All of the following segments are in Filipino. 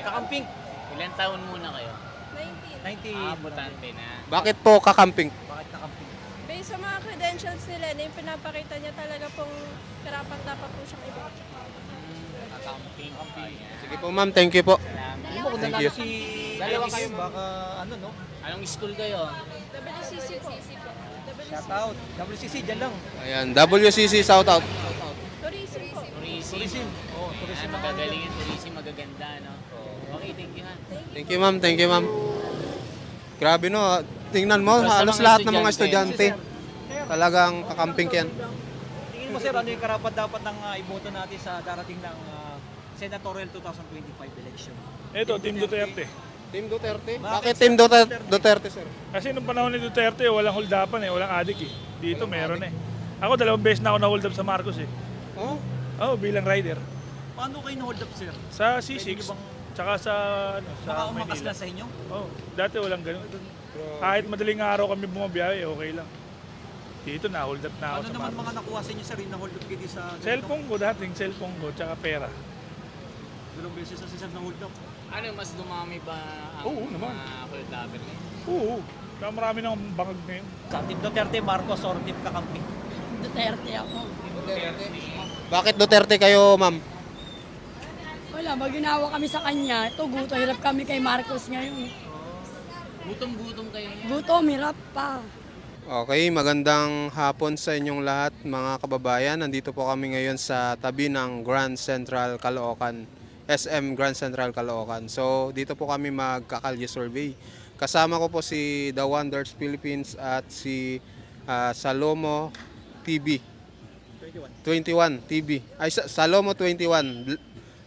Kakamping. Ilan taon muna kayo? 19. Botante na. Bakit po kakamping? Bakit kakamping? Based sa mga credentials nila, na yung pinapakita niya talaga pong karapat dapat po siyang iboto. Kakamping. Sige po ma'am, thank you po. Hindi mo kung Thank nanalo you. si Dalawa Dennis, kayo, baka ano no? Anong school kayo? WCC po. Shout out. WCC, dyan lang. Ayan, WCC shout out. Tourism po. Tourism. Tourism. Oh, tourism. Magagalingin tourism, magaganda, no? Okay, thank you ha. Thank you ma'am, thank you ma'am. Grabe no, tingnan mo, Basta halos mga lahat ng mga estudyante. estudyante. Talagang kakamping yan. Tingin mo sir, ano yung karapat dapat ng iboto natin sa darating ng senatorial 2025 election? Ito, Team Duterte. Team Duterte? Bakit Bakit Team Duterte sir? Kasi nung panahon ni Duterte, walang holdapan eh, walang adik eh. Dito meron eh. Ako 2 beses na ako na-hold up sa Marcos eh. Oh? Oh, bilang rider. Paano kayo na-hold up sir? Sa Pwede C6, bang tsaka sa, sa makaumakas Manila. lang sa inyo? Oh, dati walang ganun. Kahit madaling araw kami bumabiyahe, okay lang. Dito na-hold up na ako Ano sa naman Marcos. mga nakuha sa inyo sir, yung na-hold up kayo di sa Cellphone ko dating, cellphone ko, tsaka pera. Dalawang beses sa season na hold up. Ano, mas dumami ba ang Oo, naman. mga holdaper ngayon? Oo, kaya marami nang bangag ngayon. Sa Team Duterte, Marcos or Team Kakamping? Duterte ako. Bakit Duterte kayo ma'am? Wala, maginawa kami sa kanya. Ito, gutom. Hirap kami kay Marcos ngayon. Gutom-gutom kayo ngayon. Gutom, hirap pa. Okay, magandang hapon sa inyong lahat mga kababayan. Nandito po kami ngayon sa tabi ng Grand Central Caloocan, SM Grand Central Caloocan. So dito po kami magkakalye survey. Kasama ko po si The Wonders Philippines at si Salomo TV. 21 TV. Ay, Salomo 21.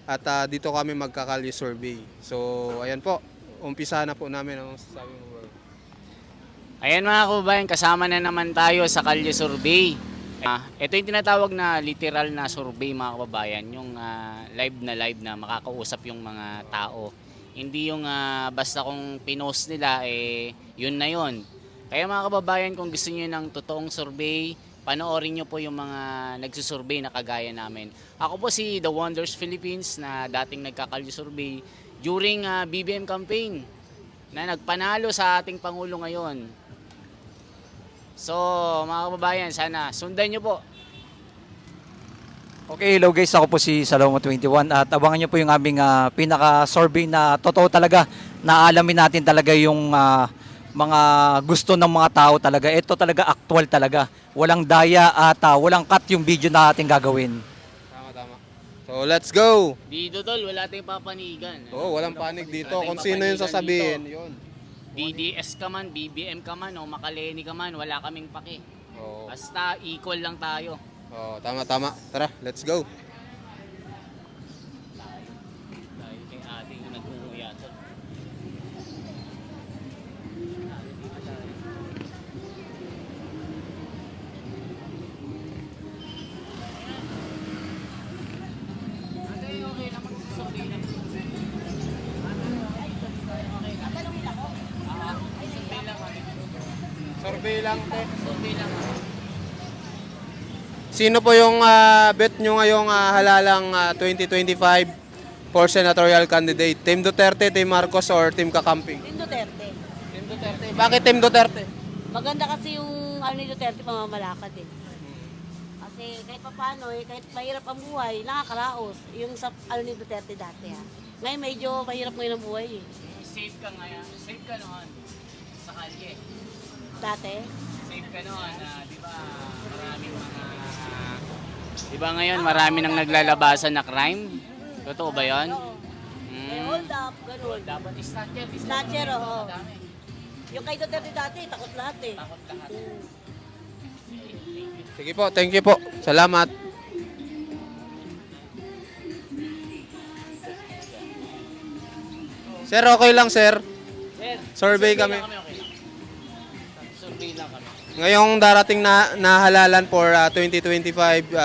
At dito kami magkakalye survey. So ayan po, umpisa na po namin ang sasabi mo. Ayan mga kababayan, kasama na naman tayo sa Kalye Survey. Ito yung tinatawag na literal na survey mga kababayan, yung live na makakausap yung mga tao. Hindi yung basta kung pinost nila, yun na yun. Kaya mga kababayan, kung gusto niyo ng totoong survey, panoorin niyo po yung mga nagsusurvey na kagaya namin. Ako po si The Wonders Philippines na dating nagkakalye survey during BBM campaign na nagpanalo sa ating Pangulo ngayon. So, mga kababayan, sana sundan nyo po. Okay, hello guys, ako po si Salomo 21 at abangan nyo po yung aming pinaka-survey na totoo talaga, na alamin natin talaga yung mga gusto ng mga tao talaga. Ito talaga actual talaga. Walang daya at walang cut yung video na ating gagawin. Tama. So let's go! Dito tol, wala tayong papanigan. Oh, walang panig dito. Wala Kung tayong sino yung papanigan sasabihin, dito. yun. DDS ka man, BBM ka man, o Makaleni ka man, wala kaming paki. Oh, Basta equal lang tayo. tama. Tara, let's go. Dahil kay ating nagmumuya tol. Survey lang, te. Survey lang. Sino po yung bet nyo ngayong halalang 2025 for senatorial candidate? Team Duterte, Team Marcos, or Team Kakamping? Team Duterte. Team Duterte. Bakit Team Duterte? Maganda kasi yung ano ni Duterte, pamamalakad eh. Kasi kahit pa paano kahit mahirap ang buhay, nakakaraos. Yung sa ano ni Duterte dati ha. Ngayon medyo mahirap ngayon ang buhay eh. Safe ka ngayon. Safe ka noon sa kalye. Dati. Safe ka noon, di ba maraming mga... Di ba ngayon marami nang naglalabasan na crime? Totoo ba yun? Oo. May hold up, ganun. Dapat snatcher. Snatcher, oo. Dami. Yung kay Duterte dati, takot lahat eh. Takot lahat. Sige po, thank you po. Salamat. Sir, okay lang sir. Sir, Survey kami. lang okay lang. Survey lang kami. Ngayong darating na halalan for 2025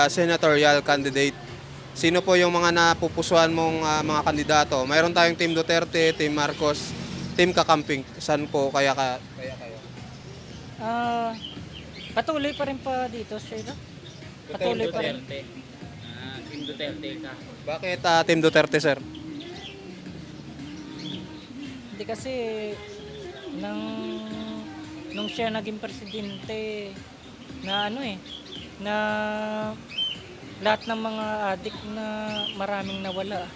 senatorial candidate. Sino po yung mga napupusuan mong mga kandidato? Mayroon tayong Team Duterte, Team Marcos, Team Kakamping. Saan po kaya kayo? Patuloy pa rin pa dito, sir. No? Patuloy pa rin. Team Duterte ka. Bakit Team Duterte, sir? Hindi kasi nung siya naging presidente na na lahat ng mga adik na maraming nawala.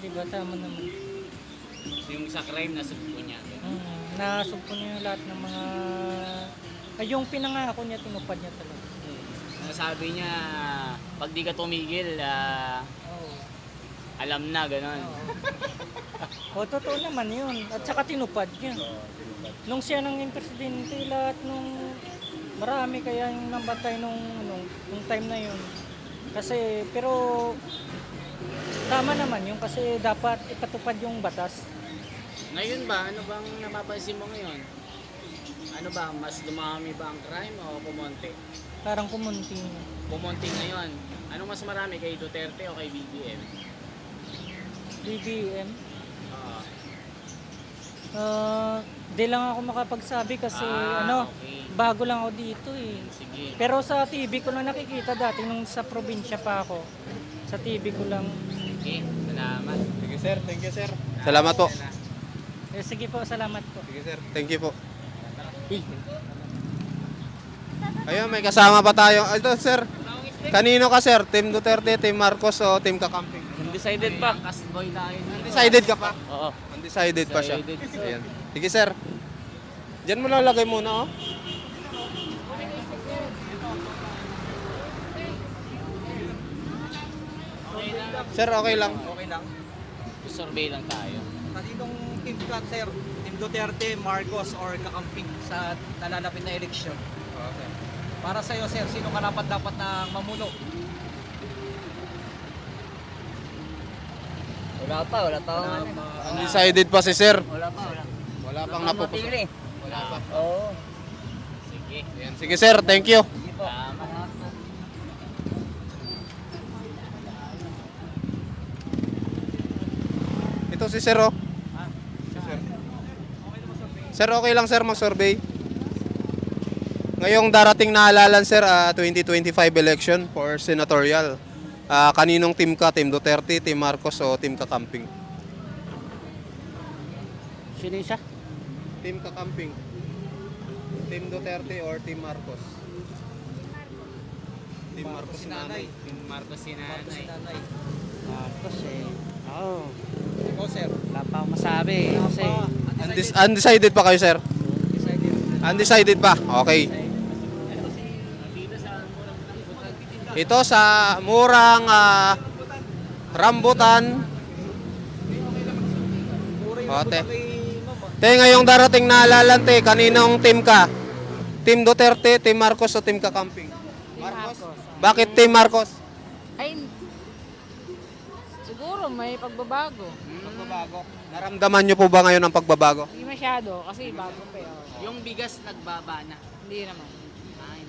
Di ba? Tama naman. Yung sa crime, nasugpo niya. Nasugpo niya lahat ng mga... Ay, yung pinangako niya, tinupad niya talaga. Sabi niya, pag di ka tumigil, Oo. alam na, gano'n. O, totoo naman yun. At saka tinupad niya. Nung siya naging presidente, lahat nung marami kaya yung nabatay nung time na yun. Kasi, pero tama naman yun kasi dapat ipatupad yung batas. Ngayon ba, ano bang napapansin mo ngayon? Ano ba, mas dumami ba ang crime o pumonte? Parang kumunti. Pumonte ngayon. Anong mas marami, kay Duterte o kay BBM? BBM. Oo. Di lang ako makapagsabi kasi Okay. bago lang ako dito eh. Sige. Pero sa TV ko lang nakikita dati nung sa probinsya pa ako. Sa TV ko lang. Okay, salamat. Sige sir, thank you sir. Salamat po. Sige po, salamat po. Sige sir, thank you po. Ayun, may kasama pa tayo. Ito sir, kanino ka sir? Team Duterte, Team Marcos o Team Kakamping? Undecided pa. Castboy tayo. Undecided ka pa? Oo. Undecided pa siya. Undecided. Ayan. Sige sir. Diyan mo lalagay muna oh. Sir, okay lang. Okay lang. Survey lang tayo. Kaninong team ka, sir? Team Duterte, Marcos, or Kakamping sa nalalapit na eleksyon? Okay. Para sa'yo, sir, sino karapat-dapat na mamuno? Wala pa. Undecided pa si sir. Wala pa. Wala pang napupusok. Wala pa. Oo. Sige. Ayan. Sige sir, thank you. Salamat. Ito si sir oh. Si sir. Sir, okay lang sir mag-survey. Ngayong darating na halalan sir, 2025 election for senatorial. Kaninong team ka? Team Duterte, Team Marcos o Team Kakamping? Sino isa? Team Kakamping. Team Duterte or Team Marcos? Team Marcos si nanay. Yung Marcos si nanay. Marcos eh. Oo. Ikaw, sir. Wala pa akong masabi kasi Undecided pa kayo sir? Undecided pa? Okay. Ito sa murang rambutan. Ote. Te, ngayong darating na halalante, kaninong team ka? Team Duterte, Team Marcos o Team Kakamping? Marcos. Bakit Team Marcos? Ay, siguro may pagbabago. Pagbabago. Naramdaman nyo po ba ngayon ang pagbabago? Hindi masyado kasi bago pa yun. Yung bigas nagbaba na. Hindi naman.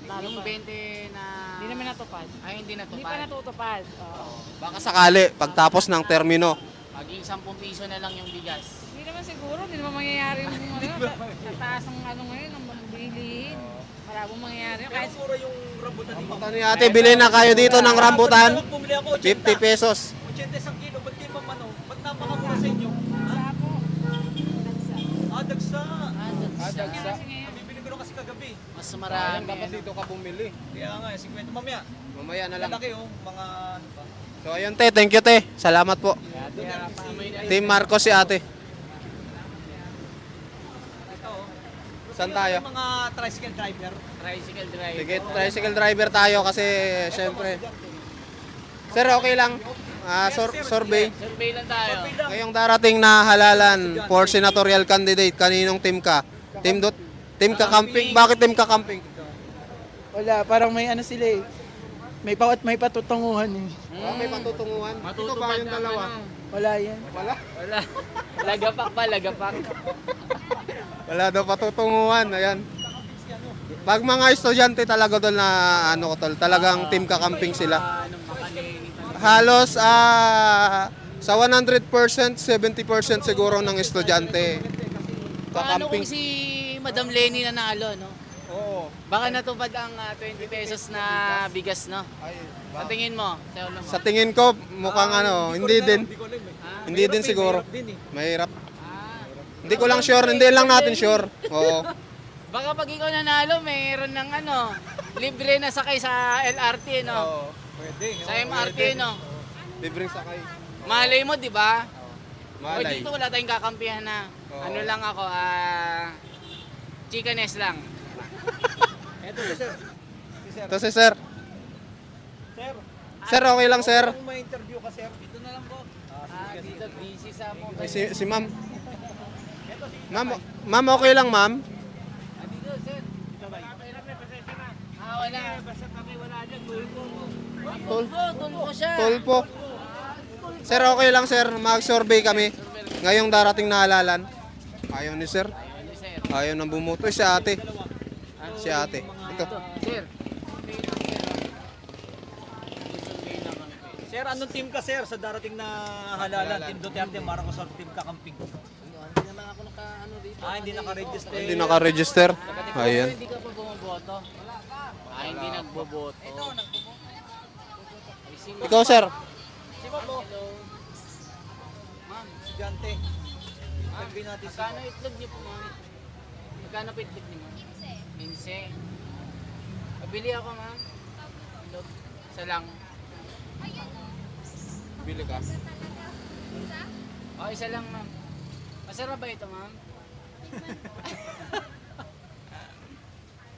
Lalo Yung pa. 20 na... Hindi naman natupad. Ay, hindi Hindi pa natupad. natutupad. Oo. Baka sakali, pagtapos ng termino. Maging 10 piso na lang yung bigas. Hindi naman siguro, hindi naman mangyayari yung tataas ng ano ngayon, ng bilihin. Malabong mangyayari. Kahit Rambutan ni ate, bilhin na kayo dito ng rambutan. 50 pesos. 80 isang kilo, ba't kayo mamano? Ba't napakamura sa inyo? sa po. Dagsa. Dagsa. Bibili ko na kasi kagabi. Mas marami. Dapat dito ka bumili. Kaya nga, 50 mamaya. Mamaya na lang. Lalaki oh, mga ano ba? So ayun te, thank you te. Salamat po. Team Marcos si ate. Ito oh. Saan tayo? Mga tricycle driver. Tricycle driver. Sige, tricycle driver tayo kasi syempre. Sir, okay lang. Survey. Survey lang tayo. Ngayong darating na halalan for senatorial candidate, kaninong team ka? Team Kakamping. Bakit Team Kakamping? Wala, parang may ano sila eh. May patutunguhan eh. May patutunguhan. Ito ba yung dalawa? Wala yan. Wala. Wala. Lagapak pa, lagapak. Wala daw patutunguhan. Ayan. Pag mga estudyante talaga doon na ano ko tol, talagang Team Kakamping sila. Halos sa 100%, 70% siguro ng estudyante. Paano kung Kakamping. si Madam Lenny nanalo, no? Oo. Baka natupad ang 20 pesos na bigas, no? Sa tingin mo? Sa tingin ko mukhang ano, hindi din. Hindi ko alam eh. Hindi din siguro. Mahirap din eh. Mahirap. Hindi ko lang sure, hindi lang natin sure. Oo. Baka pag ikaw nanalo, mayroon ng libre na sakay sa LRT, no? Oo, pwede. Sa MRT, no? Libreng sakay. Malay mo, di ba? O Malay. dito wala tayong kakampihan na. Oo. Ano lang ako, chikanes lang. Ito si sir. Sir, okay lang sir. ma-interview ka, sir. Dito na lang po. Dito, busy sa mo. Si ma'am. Ma'am, okay lang ma'am? Dito, sir. Wala. Tulpo siya. Tulpo. Sir, okay lang sir. Mag-survey kami. Ngayong darating na halalan. Ayaw ni sir. Ayaw nang bumuto. Si ate. Si ate. Ito. Sir. Sir, anong team ka, sir, sa darating na halalan? Team Duterte, Marcos, or Team Kakamping? Hindi na lang ako dito. Hindi naka-register. Hindi naka-register. Ayan. Hindi ka pa bumoboto. Hindi nagboboto. Ikaw sir. Hello. Ma'am, Estudyante. Interview natin si magkano itlog niyo po, ma'am? Magkano po itlog niyo, ma'am? 15. Pabili ako, ma'am. Itlog. Isa lang. Bili ka. Isa lang, ma'am. Masarap ba ito, ma'am?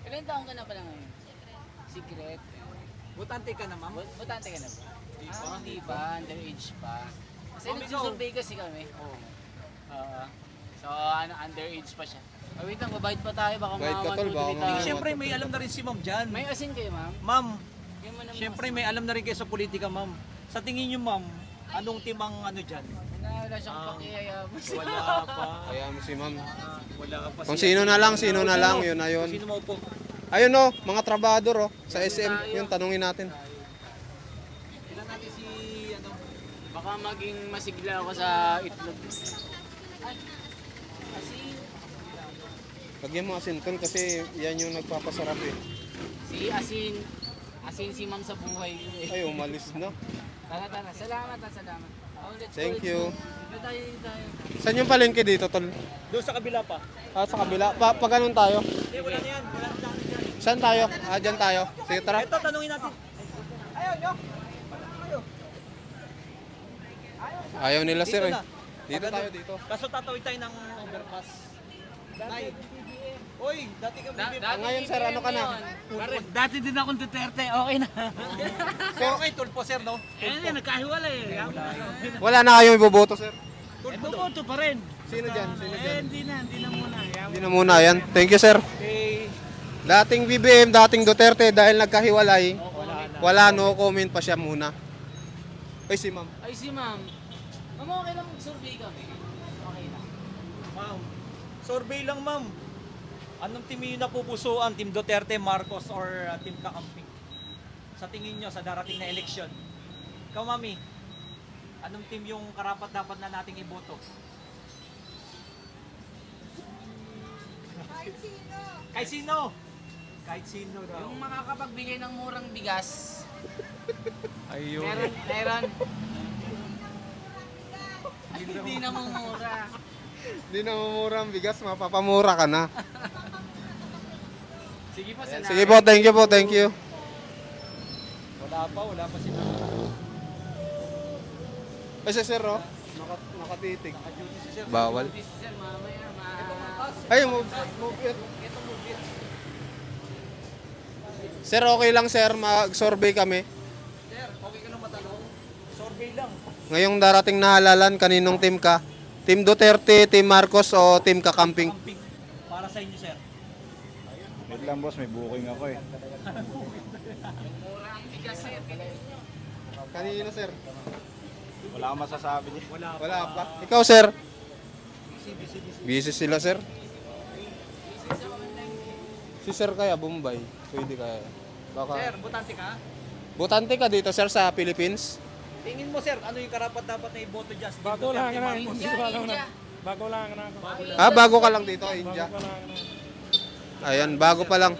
Ilan taon ka na pala ngayon? Secret. Butante ka na, ma'am? Butante ka na ba? Hindi pa. Underage pa. Kasi nagsusurvey kasi kami. Oo. So, underage pa siya. Wait lang, babayad pa tayo. Baka Bayad ka, tol, baka mamaya. Siyempre, may alam na rin si ma'am dyan. May asin kayo, ma'am? Ma'am, Yung mo naman siyempre may alam na rin kayo sa politika, ma'am. Sa tingin niyo, ma'am, anong team ang dyan? wala siyang pakiyayaman. Wala pa. Kaya mo si ma'am. Wala pa. Kung sino na lang, yun na yun. Sino mo po? Ayun oh, mga trabador oh, sa SM, yun tanungin natin. Ilan natin si, Baka maging masigla ako sa itlog. Asin. Lagyan mo asin tol kasi yan yung nagpapasarap eh. Si Asin. Asin si ma'am sa buhay ko eh. Ay, umalis na. Tara. Salamat. Let's go, Thank let's you. go. Dito tayo. Saan yung palengke dito tol? doon sa kabila pa. Sa kabila. Pa ganun tayo. Hindi, wala na yan. Wala na dyan. Saan tayo? Dyan tayo. Sige, tara. Ito, tanungin natin. Ayaw nila sir eh. na. Dito tayo, dito. Kaso tatawid tayo ng overpass. Nay. Oy, dati ka Ngayon sir, ano ka na? Dati din akong Duterte, okay na. Pero kay Tulpo, sir, no? Hindi, nagkahiwala eh. Wala na kayong iboboto sir. Boboto pa rin. Sino dyan? Hindi na muna. Hindi na muna yan. Thank you sir. Okay. Dating BBM, dating Duterte, dahil nagkahiwalay, wala, no comment pa siya muna. Ay, si ma'am. Ay, si ma'am. Ma'am, okay lang mag-survey kami. Okay lang. Ma'am, survey lang, ma'am. Anong team yung napupusuan? Team Duterte, Marcos, or Team Kakamping? Sa tingin nyo, sa darating na eleksyon. Ikaw, mami, anong team yung karapat dapat na nating iboto? Kahit sino? Kahit sino daw. Yung makakapagbigay ng murang bigas. Ayun. Meron. Hindi na mumura. Hindi na mamura ang bigas, mapapamura ka na. Sige po, Sige po, thank you. Wala pa sila. Ay, si sir, oh. Nakatitig. Bawal. Sir, mamaya, Ay, move it. Sir, okay lang sir, mag-survey kami. Sir, okay ka nang matanong? Survey lang. Ngayong darating na halalan, kaninong team ka? Team Duterte, Team Marcos, o Team Kakamping? Kakamping. Para sa inyo, sir. Wait lang boss, may booking ako eh. mura ang bigas, sir. Kanino sir? Wala akong masasabi niya. Wala pa. Ikaw sir? Busy sila sir. Si sir kaya Bombay. Pwede kaya. Baka. Sir, butante ka? Butante ka dito sir sa Philippines? Tingin mo, sir, ano yung karapat dapat na iboto dyan? Bago lang na. India. Bago lang na ako. Bago ka lang dito, India. Ayan, bago pa lang.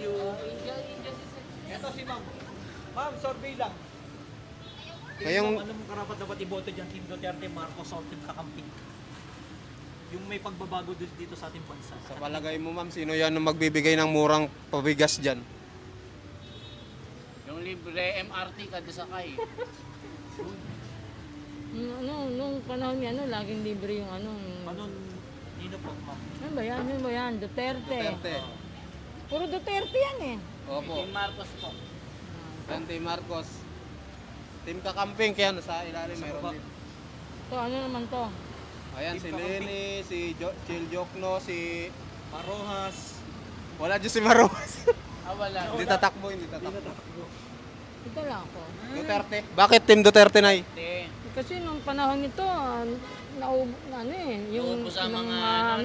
Ito si ma'am. Ma'am, survey lang. Ngayong, Ano mong karapat dapat iboto dyan? Team Duterte, Marcos, o Team Kakamping? yung may pagbabago dito sa ating bansa? Sa palagay mo ma'am, sino yan ang magbibigay ng murang pabigas dyan? Yung libre MRT kada sakay. Nung panahon niya, laging libre yung Paano nino po, ma'am? Ano ba yan? Duterte. Duterte. Puro Duterte yan eh. Opo. Team Marcos po. Dante Marcos. Team Kakamping, kaya nasa ilalim mayroon din. To, ano naman to? Ayan, si Lenny, si Chil Jokno, si Marojas. Wala dyan si Marojas. Wala. Hindi tatakbo. Ito lang ako. Duterte. Bakit Team Duterte na Kasi nung panahon nito, yung Naubos ang ng mga,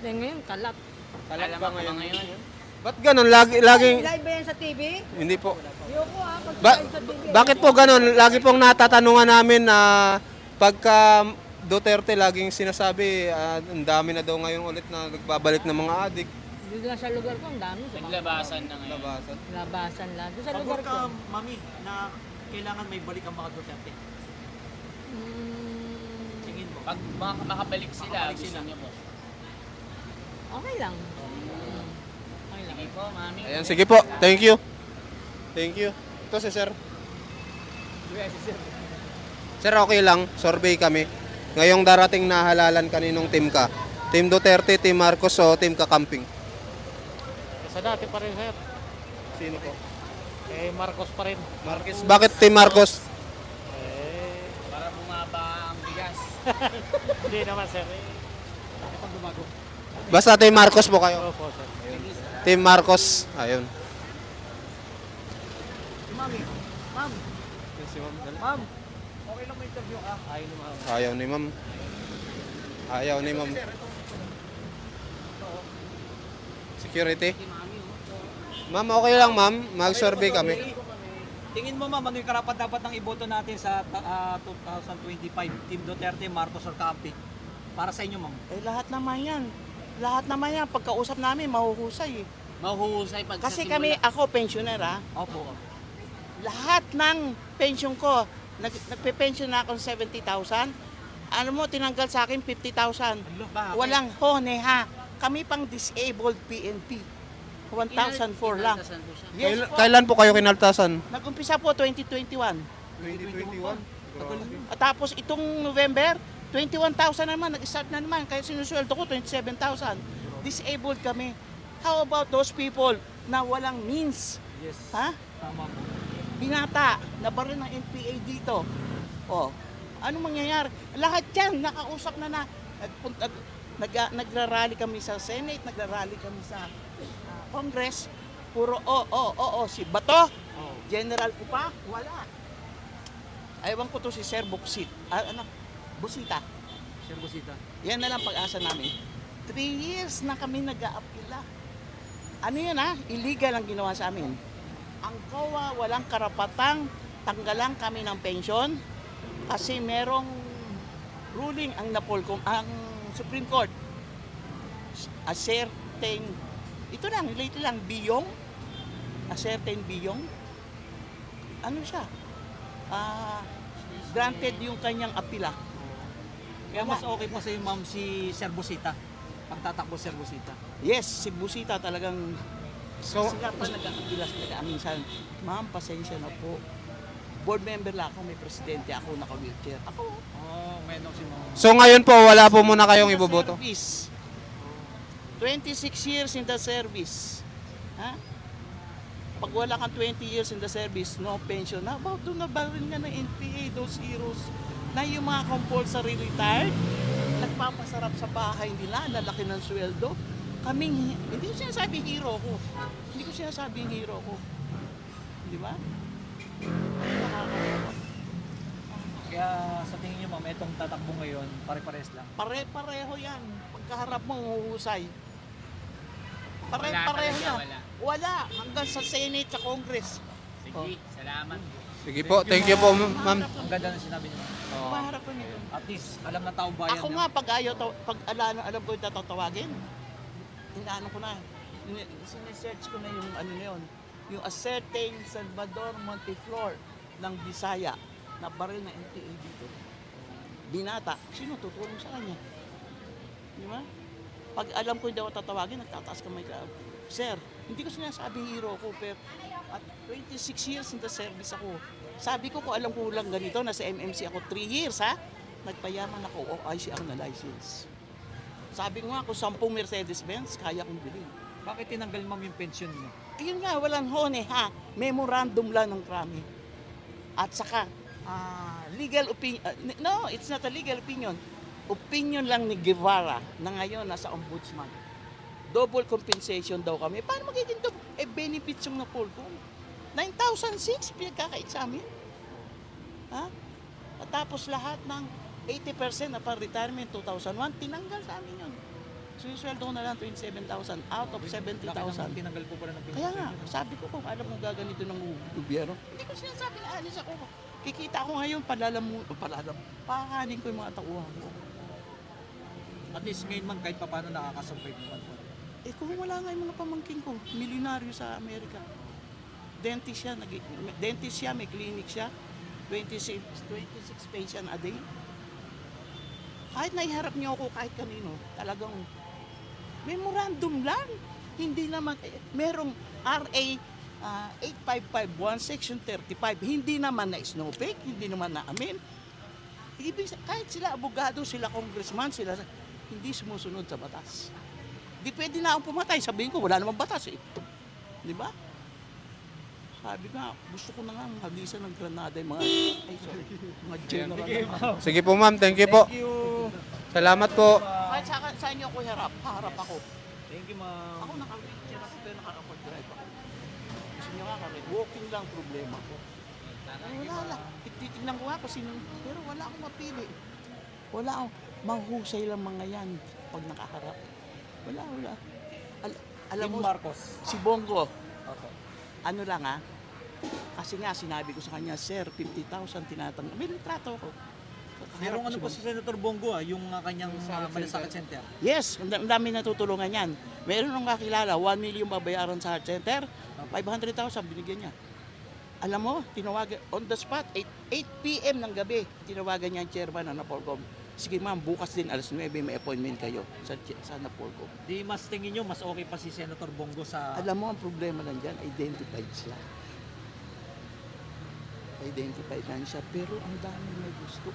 ngayon kalat. Kalat ba Alam mo ngayon? Ba't ganun? Laging... Live ba yan sa TV? Hindi po. Ayoko pag live sa TV. Bakit po ganun? Lagi pong natatanungan namin na pagka Duterte laging sinasabi, ang dami na daw ngayon ulit na nagbabalik ng mga adik. Dito lang sa lugar ko, ang dami. Naglabasan na ngayon. Labasan. Labasan lang. Doon sa Pabor lugar ko. ka, mami, na kailangan may balik ang mga Duterte. Tingin mo. Pag makabalik sila, Makabalik gusto sila. niyo po. Okay lang. Sige po, mami. Ayan, sige po. Thank you. Thank you. Ito si Sir. Sir, okay lang. Survey kami. Ngayong darating na halalan kaninong team ka? Team Duterte, Team Marcos o Team Kakamping? Sa dati pa rin, sir. Sino po? Marcos pa rin. Marcos. Bakit Team Marcos? Para bumaba ang bigas. Hindi naman, sir. Basta Team Marcos po kayo. Opo, sir. Team Marcos. Ayun. Mami, ma'am, ma'am, okay lang may interview ka? Ayaw ni ma'am. Ayaw ni ma'am. Security. Ma'am, okay lang ma'am. Mag-survey kami. Tingin mo ma'am, ano yung karapat dapat ng iboto natin sa 2025? Team Duterte, Marcos or Kakamping? Para sa inyo ma'am. Lahat naman yan. Lahat naman yan. Pagkausap namin, mahuhusay eh. Mahuhusay pag Kasi kami, ako pensioner ha. Opo. Lahat ng pension ko, nagpe-pension na ako ng 70,000. Ano mo, tinanggal sa akin 50,000. Walang neha. Kami pang disabled PNP. 1,004 lang. Yes po. Kailan po kayo kinaltasan? Nag-umpisa po 2021. 2021. At tapos itong November, 21,000 naman. Nag-start na naman. Kaya sinusweldo ko 27,000. Disabled kami. How about those people na walang means? Yes. Ha? Tama po. Binata, nabaril ng NPA dito. Oh, ano mangyayari? Lahat yan, nakausap na. Nagrarally kami sa Senate, nagrarally kami sa Congress. Puro si Bato, General ko pa, wala. Aywan ko to si Sir Busita. Sir Busita. Yan na lang pag-asa namin. 3 years na kami nag-aapila. Ano yun illegal ang ginawa sa amin. Ang COA walang karapatang tanggalan kami ng pensyon kasi merong ruling ang Supreme Court. A certain, ito lang, lately lang, biyong, a certain biyong, ano siya, granted yung kanyang apila. Kaya mas okay pa sa iyo ma'am si Sir Busita. Pagtatakbo Sir Busita. Yes, si Busita talagang So, sila pa nag-aapilas minsan. Ma'am, pasensya na po. Board member lang ako, may presidente ako, naka-wheelchair. Ako. May si ma'am. so ngayon po, wala po muna kayong iboboto? Service. 26 years in the service. Ha? Pag wala kang 20 years in the service, no pension. How about doon na baril nga ng NPA, those heroes, na yung mga compulsory retired, nagpapasarap sa bahay nila, lalaki ng sweldo. Kaming, hindi ko sinasabing hero ko. Hindi ko sinasabing hero ko. Di ba? Nakakatawa. Kaya sa tingin niyo ma'am, itong tatakbo ngayon, pare-pares lang. Pare-pareho yan. Pagkaharap mo, huhusay. Wala Pare-pareho talaga, yan. wala. Wala. Hanggang sa Senate, sa Congress. Sige, salamat. Sige po, thank you po ma'am. Ang ganda ng sinabi niyo. Maharap ko nito. At least, alam na taong bayan Ako niyo. nga, alam ko yung tatawagin, inaano ko na. Sinesearch ko na yung ano na yun. Yung a certain Salvador Monteflor ng Bisaya na baril na NPA dito. Binata, sino tutulong sa kanya? Di ba? Pag alam ko hindi ako tatawagin, nagtataas kamay ka. Sir, hindi ko sinasabing hero ko, pero at 26 years in the service ako. Sabi ko kung alam ko lang ganito, nasa MMC ako 3 years ha. Nagpayaman ako o IC ang na license. Sabi ko nga kung 10 Mercedes-Benz, kaya kong bilhin. Bakit tinanggal ma'am yung pension mo? Ayun nga, walang hone ha. Memorandum lang ng krami. At saka, legal opinion, no, it's not a legal opinion. Opinion lang ni Guevara na ngayon nasa ombudsman. Double compensation daw kami. Paano magiging double? Benefits yung napolko. 9,006 pinagkakait sa amin. Ha? At tapos lahat ng 80% na pa-retirement 2001, tinanggal sa amin yun. So yung sweldo ko na lang 27,000 out of 70,000. Tinanggal po pala ng pension. Kaya nga, sabi ko kung alam mo gaganito ng gobyerno, hindi ko sinasabi na alis ako. Kikita ko ngayon, pakahanin ko yung mga tauhan ko. At least ngayon man kahit paano nakakasurvive naman po. Eh kung wala nga yung mga pamangkin ko, milyonaryo sa Amerika. Dentist siya, may clinic siya, 26 patient a day. Kahit naiharap niyo ako kahit kanino, talagang memorandum lang. Hindi naman, merong RA 8551 Section 35, hindi naman na snowflake, hindi naman na amin. Kahit sila abogado, sila congressman, sila hindi sumusunod sa batas. Di pwede na akong pumatay, sabihin ko, wala namang batas eh. Di ba? Sabi nga, gusto ko na nga mahagisan ng granada yung mga general. Sige po ma'am, thank you po. Salamat po. Kahit sa inyo ako harap ako. Thank you ma'am. Ako naka-wheelchair ako pero naka-drive ako. Gusto nyo nga kami, walking lang problema ko. Wala lang. Titignan ko nga kung sino, pero wala akong mapili. Wala akong, mahusay lang mga yan pag nakaharap. Wala. Alam mo, Marcos. si Bongo, Okay. ano lang ha, kasi nga sinabi ko sa kanya, sir, 50,000 tinatanggap. May litrato ako. Merong ano po si Senator Bongo yung kanyang malasakit center. Yes, ang dami natutulungan yan. Meron nung kakilala, 1 million babayaran sa heart center, 500,000 binigyan niya. Alam mo, tinawagan, on the spot, 8 p.m. ng gabi, tinawagan niya ang chairman ng Napolcom. Sige ma'am, bukas din alas 9 may appointment kayo sa Napolcom. Di mas tingin nyo, mas okay pa si Senator Bongo sa... Alam mo, ang problema lang dyan, identified siya. Identified lang siya, pero ang dami may gusto.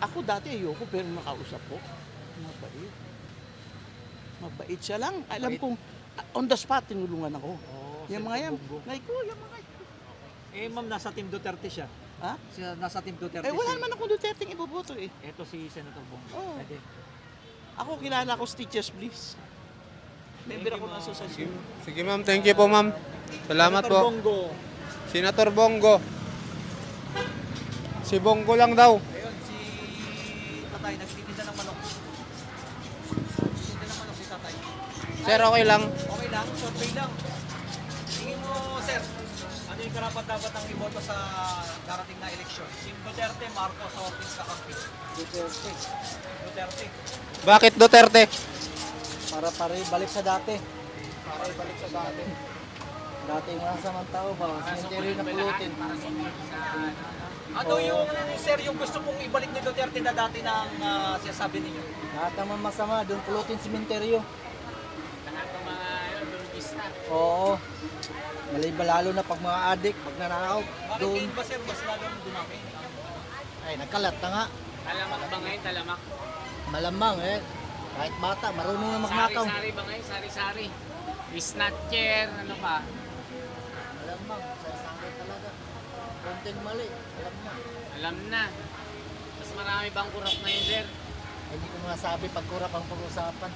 Ako dati ayoko, pero nakausap ko. Mabait. Mabait siya lang. Alam kong, on the spot, tinulungan ako. Yung mga yan, yung mga Eh ma'am, nasa Team Duterte siya. Ha? Siya nasa Team Duterte. Wala naman akong Duterte iboboto eh. Ito si Senator Bongo. Oo. Pwede. Ako kilala ko Stitches Bliss. Member ako ng asosasyon. Sige ma'am, thank you po ma'am. Salamat Senator po. Bongo. Senator Bongo. Si Bongo lang daw. Ayun, si Tatay, nagtitinda ng manok. Nagtitinda ng manok si Tatay. Sir, okay lang. Okay lang, survey lang. Tingin mo, sir, ano yung karapat-dapat ang iboto sa darating na eleksyon? Team Duterte, Marcos, o Team Kakampi? Duterte. Bakit Duterte? Para balik sa dati. Dati yung mga samang tao ba, cemetery na pulutin. Ano yung, sir, yung gusto mong ibalik ni Duterte na dati ng sinasabi ninyo? Lahat naman masama, doon pulutin sementeryo. Lahat ng mga durugista. Oo. Lalo na pag mga adik, pag nanakaw, Bakit doon. ngayon ba, sir, mas lalong dumami? Ay, nagkalat na nga. Talamak ba ngayon? Talamak. Malamang eh. Kahit bata, marunong na magnakaw. Sari-sari ba ngayon? Sari-sari. Snatcher, ano pa? Malamang, sasangkot talaga. Konting mali, alam na. Alam na. Mas marami bang kurap na yun, sir? Ay, hindi ko masabi pag kurap ang pag-usapan.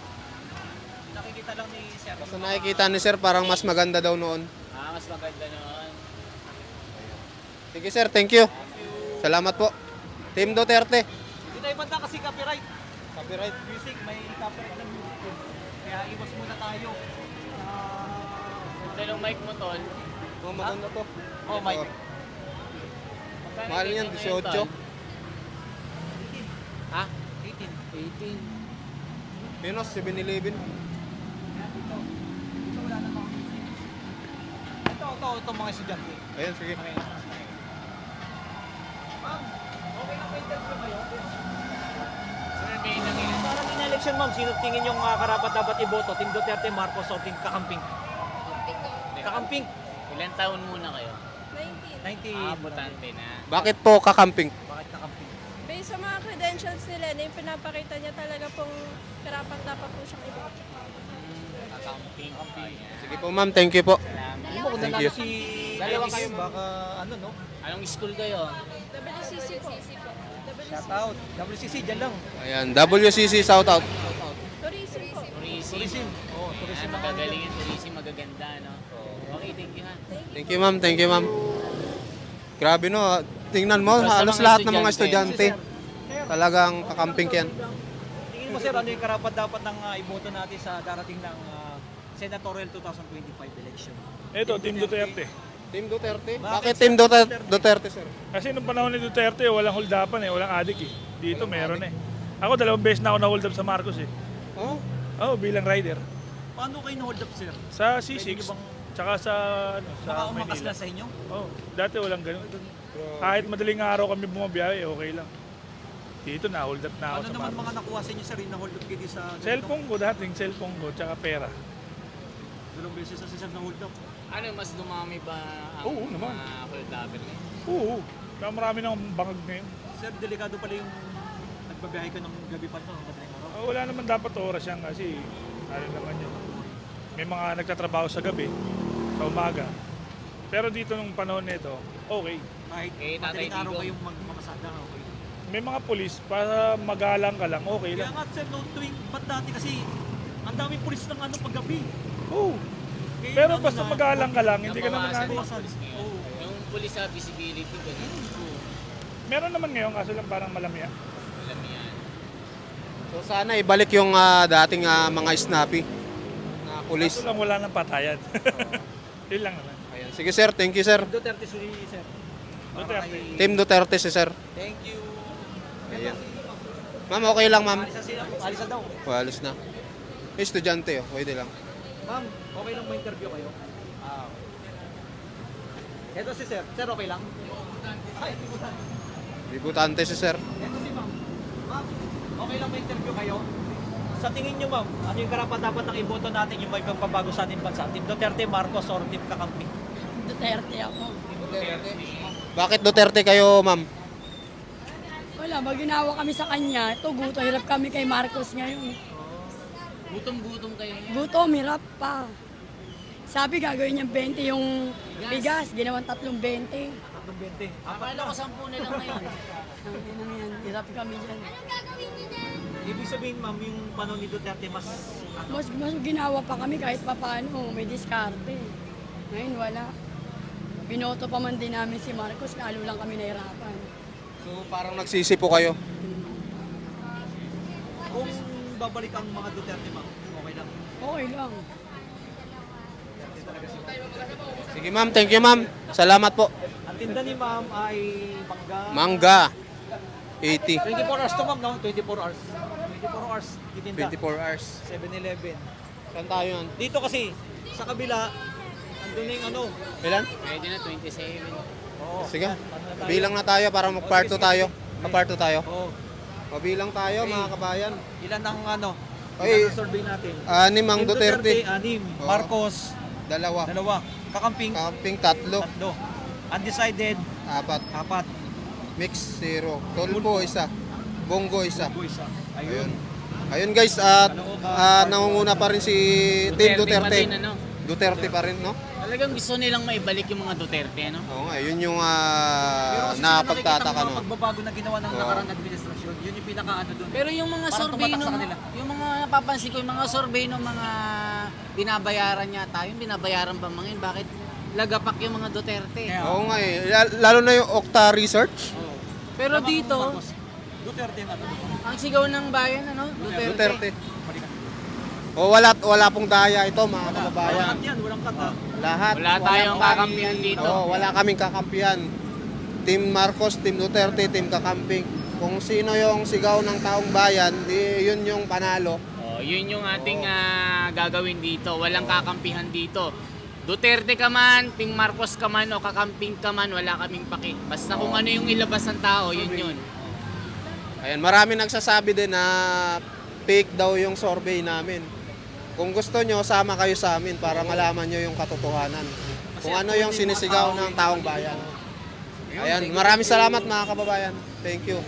Nakikita lang ni sir. Sa nakikita ni sir, parang mas maganda daw noon. Mas maganda noon. Sige sir, thank you. Salamat po. Team Duterte. Hindi tayo banda kasi copyright. Copyright. Music, may copyright ng YouTube. Kaya iwas muna tayo. Ganda ng mic mo, tol. Oh, maganda to. Oh, mic. Magkano Mahal ganyan yan, ngayon, 18. tol? Ha? 18. Pinos, 7-Eleven. Ito mga estudyante. Ayun, sige. Okay lang ba yun? Survey lang yun. Parang election, ma'am, sino tingin yung karapat dapat iboto? Team Duterte, Marcos o Team Kakamping? Kakamping. Ilan taon muna kayo? 19. 90. Botante na. Bakit po kakamping? Bakit Kakamping? Based sa mga credentials nila, na yung pinapakita niya talaga pong karapat dapat po siyang iboto. Kakamping. Sige po ma'am, thank you po. Hindi mo kung Thank nanalo you. si Dalawa Dennis, kayo, baka ano, no? Anong school kayo? WCC po. Shout out. WCC, dyan lang. Ayan, WCC shout out. Tourism po. Tourism. Oh, tourism Ayan, magagaling yung tourism, magaganda, no? Okay, thank you ha. Thank you ma'am, thank you ma'am. Grabe no, tingnan mo, Basta halos mga lahat ng mga estudyante. estudyante. Talagang kakamping yan. Tingin mo, sir, ano yung karapat dapat ng iboto natin sa darating ng senatorial 2025 election? Ito, Team Duterte. Team Duterte? Bakit, Bakit sir? Team Duterte, sir? Kasi nung panahon ni Duterte, walang hold-upan walang adik Dito meron Ako 2 beses na ako na-hold up sa Marcos Oh? Oo, bilang rider. Paano kayo na-hold up, sir? Sa Pwede C6, niyo bang tsaka sa, sa makaumakas Manila. na sa inyo? Oh, dati walang ganun. Kahit madaling araw kami bumabiyahe, okay lang. Dito na-hold up na ako Ano sa naman Marcos. mga nakuha sa inyo, sir, yung na-hold up kayo sa... Cellphone ko, dating cellphone ko, tsaka pera. Dalawang beses sa sir na-hold up. Ano, mas dumami ba ang Oo, naman. mga hold-upper ngayon? Oo, kaya marami nang bangag ngayon. Sir, delikado pala yung nagbabiyahe ka ng gabi pa ito, ng madaling araw. Wala naman dapat oras yan kasi ano naman yun. May mga nagtatrabaho sa gabi, sa umaga. Pero dito nung panahon nito, okay. Kahit Eh, Tatay madaling araw Digo. kayong magmamasada, okay. May mga pulis, para magalang ka lang, okay Kaya lang. nga, sir, no, tuwing ba't dati kasi ang daming pulis ng ano paggabi. Oo. Kaya Pero ano basta na, magalang ka lang, hindi ka naman Nabawasan ano. yung pulis ngayon. Yung pulis sa visibility, ganun. Meron naman ngayon, kaso lang parang malamya. Alam yan. So sana ibalik yung dating mga snappy na pulis. Kaso lang wala nang patayan. Yun lang naman. Ayan. Sige sir, thank you sir. Duterte, sir. Para Duterte. kay- Team Duterte si sir. Thank you. Ayan. Ma'am, okay lang ma'am. Alisa daw. Walis na. Estudyante pwede lang. Ma'am, okay lang ma-interview kayo? Ah, okay. Ito si sir. Sir, okay lang? Ay, Debutante si sir. ito si ma'am. Ma'am, okay lang ma-interview kayo? Sa tingin nyo, ma'am, ano yung karapat dapat ng iboto natin yung may pagpabago sa ating bansa? Team Duterte, Marcos, or Team Kakamping? Duterte ako. Bakit Duterte kayo ma'am? Wala, pag ginawa kami sa kanya, ito guto, hirap kami kay Marcos ngayon. Gutom-gutom kayo ngayon. Gutom, hirap pa. Sabi gagawin niya 20 yung bigas, ginawang 3.20. 20. Akala ko 10 na lang ngayon. Ang ina yan, hirap kami dyan. Ibig sabihin, ma'am, yung panahon ni Duterte mas... Ano? Mas ginawa pa kami kahit pa paano, may diskarte. Ngayon wala. Binoto pa man din namin si Marcos, lalo lang kami nahirapan. So parang nagsisi po kayo. Kung babalik ang mga Duterte, ma'am, okay lang. Okay lang. Sige ma'am, thank you ma'am. Salamat po. Ang tinda ni ma'am ay Mangga. 80. 24 hours to, ma'am, no? 24 hours. 24 hours titinda. 24 hours. 7-Eleven. Saan tayo yan? Dito kasi, sa kabila, andun na yung ano. Ilan? Pwede na 27. Oo. Sige. Yan, ano na tayo? Bilang na tayo para mag-parto tayo. Mag-parto tayo. Oo. Mabilang tayo mga kabayan. Ilan ang ano? Ay, Ilan ang survey natin? 6 ang Team Duterte. 6. Oo. Marcos, 2. 2. Kakamping, Camping 3. 3. Undecided, 4. 4. Mix 0. Tulpo 1. Bongo 1. Isa. Ayun. Ayun. Ayun guys, nangunguna pa rin si Team Duterte pa Duterte. din, ano? Duterte pa rin, no? Talagang gusto nilang maibalik yung mga Duterte, no? Oo nga, yun yung Pero kasi napagtataka, mga no? pagbabago na ginawa ng Oo. nakarang administrasyon, yun yung pinaka-ano doon. Pero yung mga Parang survey tumatak sa nung, kanila. yung mga napapansin ko, yung mga survey ng mga binabayaran yata, yung binabayaran ba mga yun, bakit lagapak yung mga Duterte? Kaya- Oo nga eh. Lalo na yung Okta Research. Oo. Pero Tama, dito, Marcos. Duterte ang ano doon. ang sigaw ng bayan, ano? Duterte. Balikan. O wala pong daya ito, mga Walang kababayan. cut yan, walang cut ha. Lahat. Wala tayong kakampihan dito. Oo, wala kaming kakampihan. Team Marcos, Team Duterte, Team Kakamping. Kung sino yung sigaw ng taong bayan, di yun yung panalo. Oh, yun yung ating gagawin dito. Walang kakampihan dito. Duterte ka man, Team Marcos ka man, o kakamping ka man, wala kaming paki. Basta kung ano yung ilabas ng tao, yun yun. Ayan, marami nagsasabi din na fake daw yung survey namin. Kung gusto nyo, sama kayo sa amin para malaman nyo yung katotohanan. Kung ano yung sinisigaw ng taong bayan. Ayan, maraming salamat mga kababayan. Thank you.